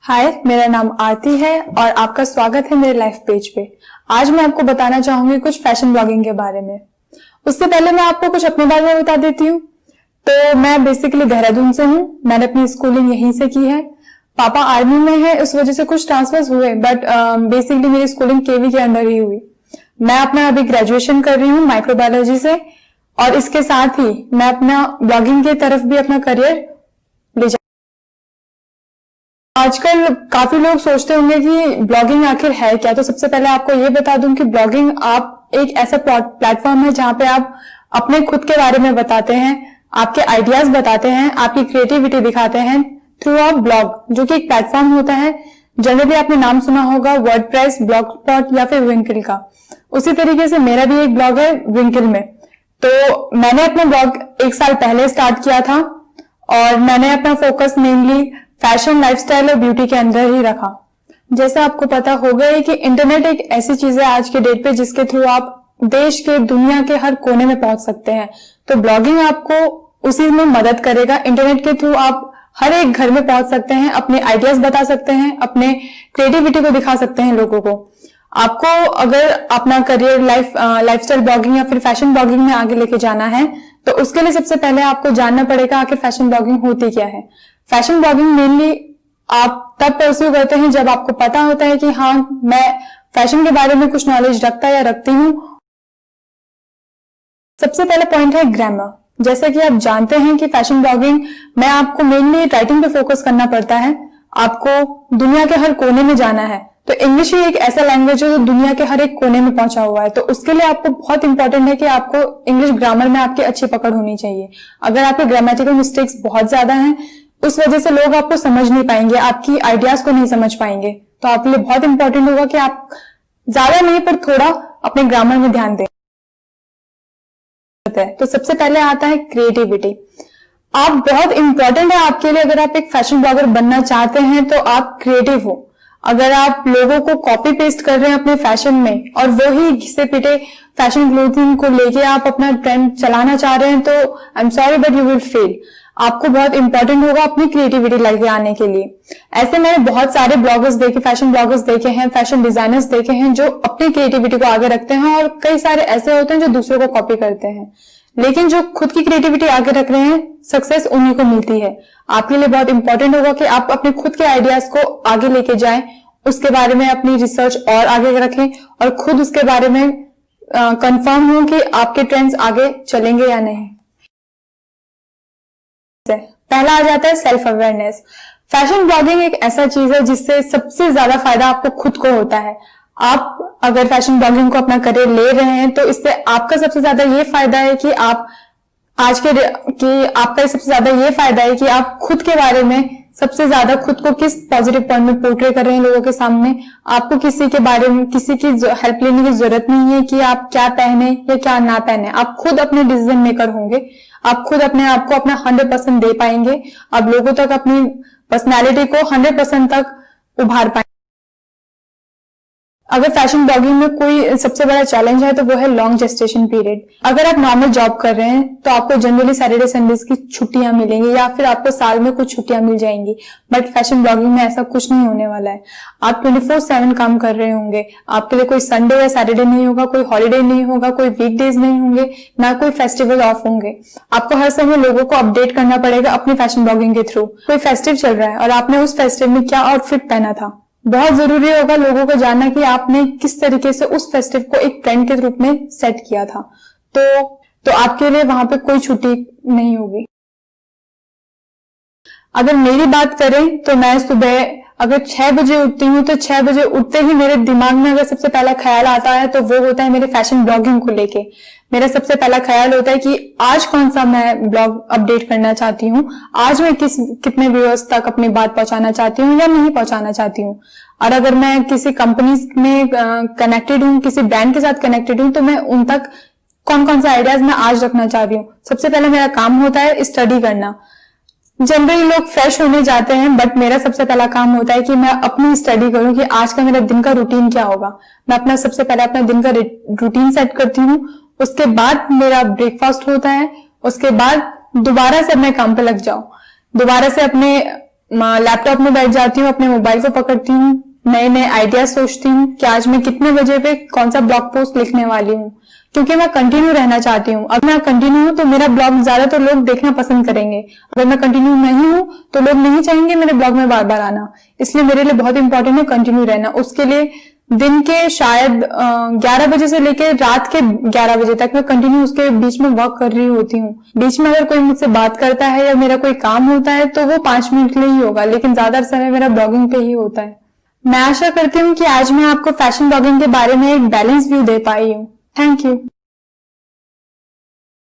हाय, मेरा नाम आरती है और आपका स्वागत है मेरे लाइफ पेज पे। आज मैं आपको बताना चाहूंगी कुछ फैशन ब्लॉगिंग के बारे में। उससे पहले मैं आपको कुछ अपने बारे में बता देती हूँ। तो मैं बेसिकली देहरादून से हूँ। मैंने अपनी स्कूलिंग यहीं से की है। पापा आर्मी में है, इस वजह से कुछ ट्रांसफर्स हुए, बट बेसिकली मेरी स्कूलिंग केवी के अंदर ही हुई। मैं अपना अभी ग्रेजुएशन कर रही हूँ माइक्रोबायोलॉजी से, और इसके साथ ही मैं अपना ब्लॉगिंग की तरफ भी अपना करियर ले जा। आजकल काफी लोग सोचते होंगे कि ब्लॉगिंग आखिर है क्या। तो सबसे पहले आपको ये बता दूं कि ब्लॉगिंग आप एक ऐसा प्लेटफॉर्म है जहां पे आप अपने खुद के बारे में बताते हैं, आपके आइडियाज बताते हैं, आपकी क्रिएटिविटी दिखाते हैं थ्रू अ ब्लॉग, जो कि एक प्लेटफॉर्म होता है। जनरली आपने नाम सुना होगा वर्डप्रेस, ब्लॉगस्पॉट या फिर विंकल का। उसी तरीके से मेरा भी एक ब्लॉग है विंकल में। तो मैंने अपना ब्लॉग 1 साल पहले स्टार्ट किया था और मैंने अपना फोकस मेनली फैशन, लाइफस्टाइल और ब्यूटी के अंदर ही रखा। जैसे आपको पता होगा ही कि इंटरनेट एक ऐसी चीज है आज के डेट पे जिसके थ्रू आप देश के, दुनिया के हर कोने में पहुंच सकते हैं। तो ब्लॉगिंग आपको उसी में मदद करेगा। इंटरनेट के थ्रू आप हर एक घर में पहुंच सकते हैं, अपने आइडियाज बता सकते हैं, अपने क्रिएटिविटी को दिखा सकते हैं लोगों को। आपको अगर अपना करियर लाइफस्टाइल ब्लॉगिंग या फिर फैशन ब्लॉगिंग में आगे लेके जाना है, तो उसके लिए सबसे पहले आपको जानना पड़ेगा आखिर फैशन ब्लॉगिंग होती क्या है। फैशन ब्लॉगिंग मेनली आप तब परस्यू करते हैं जब आपको पता होता है कि हाँ, मैं फैशन के बारे में कुछ नॉलेज रखता या रखती हूँ। सबसे पहले पॉइंट है ग्रामर। जैसे कि आप जानते हैं कि फैशन ब्लॉगिंग में आपको मेनली राइटिंग पे फोकस करना पड़ता है। आपको दुनिया के हर कोने में जाना है, तो इंग्लिश ही एक ऐसा लैंग्वेज है जो दुनिया के हर एक कोने में पहुंचा हुआ है। तो उसके लिए आपको बहुत इंपॉर्टेंट है कि आपको इंग्लिश ग्रामर में आपकी अच्छी पकड़ होनी चाहिए। अगर आपके ग्रामेटिकल मिस्टेक्स बहुत ज्यादा हैं, उस वजह से लोग आपको समझ नहीं पाएंगे, आपकी आइडियाज को नहीं समझ पाएंगे। तो आपके लिए बहुत इंपॉर्टेंट होगा कि आप ज्यादा नहीं पर थोड़ा अपने ग्रामर में ध्यान दें। तो सबसे पहले आता है क्रिएटिविटी। आप बहुत इंपॉर्टेंट है आपके लिए, अगर आप एक फैशन ब्लॉगर बनना चाहते हैं तो आप क्रिएटिव हो। अगर आप लोगों को कॉपी पेस्ट कर रहे हैं अपने फैशन में और वही घिसे पिटे फैशन क्लोथिंग को लेके आप अपना ट्रेंड चलाना चाह रहे हैं, तो I am sorry but you will fail. आपको बहुत इंपॉर्टेंट होगा अपनी क्रिएटिविटी लेके आने के लिए। ऐसे मैंने बहुत सारे ब्लॉगर्स देखे, फैशन ब्लॉगर्स देखे हैं, फैशन डिजाइनर्स देखे हैं जो अपनी क्रिएटिविटी को आगे रखते हैं, और कई सारे ऐसे होते हैं जो दूसरों को कॉपी करते हैं। लेकिन जो खुद की क्रिएटिविटी आगे रख रहे हैं, सक्सेस उन्हीं को मिलती है। आपके लिए बहुत इंपॉर्टेंट होगा कि आप अपने खुद के आइडियाज को आगे लेके जाएं, उसके बारे में अपनी रिसर्च और आगे रखें और खुद उसके बारे में कंफर्म हो कि आपके ट्रेंड्स आगे चलेंगे या नहीं। पहला आ जाता है सेल्फ अवेयरनेस। फैशन ब्लॉगिंग एक ऐसा चीज है जिससे सबसे ज्यादा फायदा आपको खुद को होता है। आप अगर फैशन ब्लॉगिंग को अपना करियर ले रहे हैं तो इससे आपका सबसे ज्यादा ये फायदा है कि आप खुद के बारे में सबसे ज्यादा खुद को किस पॉजिटिव पॉइंट में पोर्ट्रे कर रहे हैं लोगों के सामने। आपको किसी के बारे में किसी की हेल्प लेने की जरूरत नहीं है कि आप क्या पहने या क्या ना पहने। आप खुद अपने डिसीजन मेकर होंगे। आप खुद अपने आप को अपना 100% दे पाएंगे। आप लोगों तक अपनी पर्सनैलिटी को 100% तक उभार पाएंगे। अगर फैशन ब्लॉगिंग में कोई सबसे बड़ा चैलेंज है तो वो है लॉन्ग जेस्टेशन पीरियड। अगर आप नॉर्मल जॉब कर रहे हैं तो आपको जनरली सैटरडे संडेज की छुट्टियां मिलेंगी या फिर आपको साल में कुछ छुट्टियां मिल जाएंगी, बट फैशन ब्लॉगिंग में ऐसा कुछ नहीं होने वाला है। आप 24/7 काम कर रहे होंगे। आपके लिए कोई संडे या सैटरडे नहीं होगा, कोई हॉलीडे नहीं होगा, कोई वीकडेज नहीं होंगे, ना कोई फेस्टिवल ऑफ होंगे। आपको हर समय लोगों को अपडेट करना पड़ेगा अपनी फैशन ब्लॉगिंग के थ्रू। कोई फेस्टिव चल रहा है और आपने उस फेस्टिव में क्या आउटफिट पहना था। बहुत जरूरी होगा लोगों को जानना कि आपने किस तरीके से उस फेस्टिव को एक ट्रेंड के रूप में सेट किया था। तो आपके लिए वहां पे कोई छुट्टी नहीं होगी। अगर मेरी बात करें तो मैं सुबह अगर 6 बजे उठती हूँ तो 6 बजे उठते ही मेरे दिमाग में अगर सबसे पहला ख्याल आता है तो वो होता है मेरे फैशन ब्लॉगिंग को लेके। मेरा सबसे पहला ख्याल होता है कि आज कौन सा मैं ब्लॉग अपडेट करना चाहती हूँ, आज मैं कितने व्यूअर्स तक अपनी बात पहुंचाना चाहती हूँ या नहीं पहुंचाना चाहती हूँ। और अगर मैं किसी कंपनी में कनेक्टेड हूँ, किसी ब्रांड के साथ कनेक्टेड हूँ, तो मैं उन तक कौन कौन सा आइडियाज मैं आज रखना चाह रही हूँ। सबसे पहले मेरा काम होता है स्टडी करना। जनरली लोग फ्रेश होने जाते हैं, बट मेरा सबसे पहला काम होता है कि मैं अपनी स्टडी करूं कि आज का मेरा दिन का रूटीन क्या होगा। मैं सबसे पहले अपना दिन का रूटीन सेट करती हूँ। उसके बाद मेरा ब्रेकफास्ट होता है। उसके बाद दोबारा से अपने काम पे लग जाओ, दोबारा से अपने लैपटॉप में बैठ जाती हूँ, अपने मोबाइल को पकड़ती हूँ, नए नए आइडियाज सोचती हूँ कि आज मैं कितने बजे पे कौन सा ब्लॉग पोस्ट लिखने वाली हूँ, क्योंकि मैं कंटिन्यू रहना चाहती हूँ। अगर मैं कंटिन्यू हूँ तो मेरा ब्लॉग ज्यादातर लोग देखना पसंद करेंगे। अगर मैं कंटिन्यू नहीं हूँ तो लोग नहीं चाहेंगे मेरे ब्लॉग में बार बार आना। इसलिए मेरे लिए बहुत इंपॉर्टेंट है कंटिन्यू रहना। उसके लिए दिन के शायद 11 बजे से लेकर रात के 11 बजे तक मैं कंटिन्यू उसके बीच में वर्क कर रही होती हूँ। बीच में अगर कोई मुझसे बात करता है या मेरा कोई काम होता है तो वो 5 मिनट के लिए ही होगा, लेकिन ज्यादा समय मेरा ब्लॉगिंग पे ही होता है। मैं आशा करती हूँ कि आज मैं आपको फैशन ब्लॉगिंग के बारे में एक बैलेंस व्यू दे पाई हूँ। Thank you.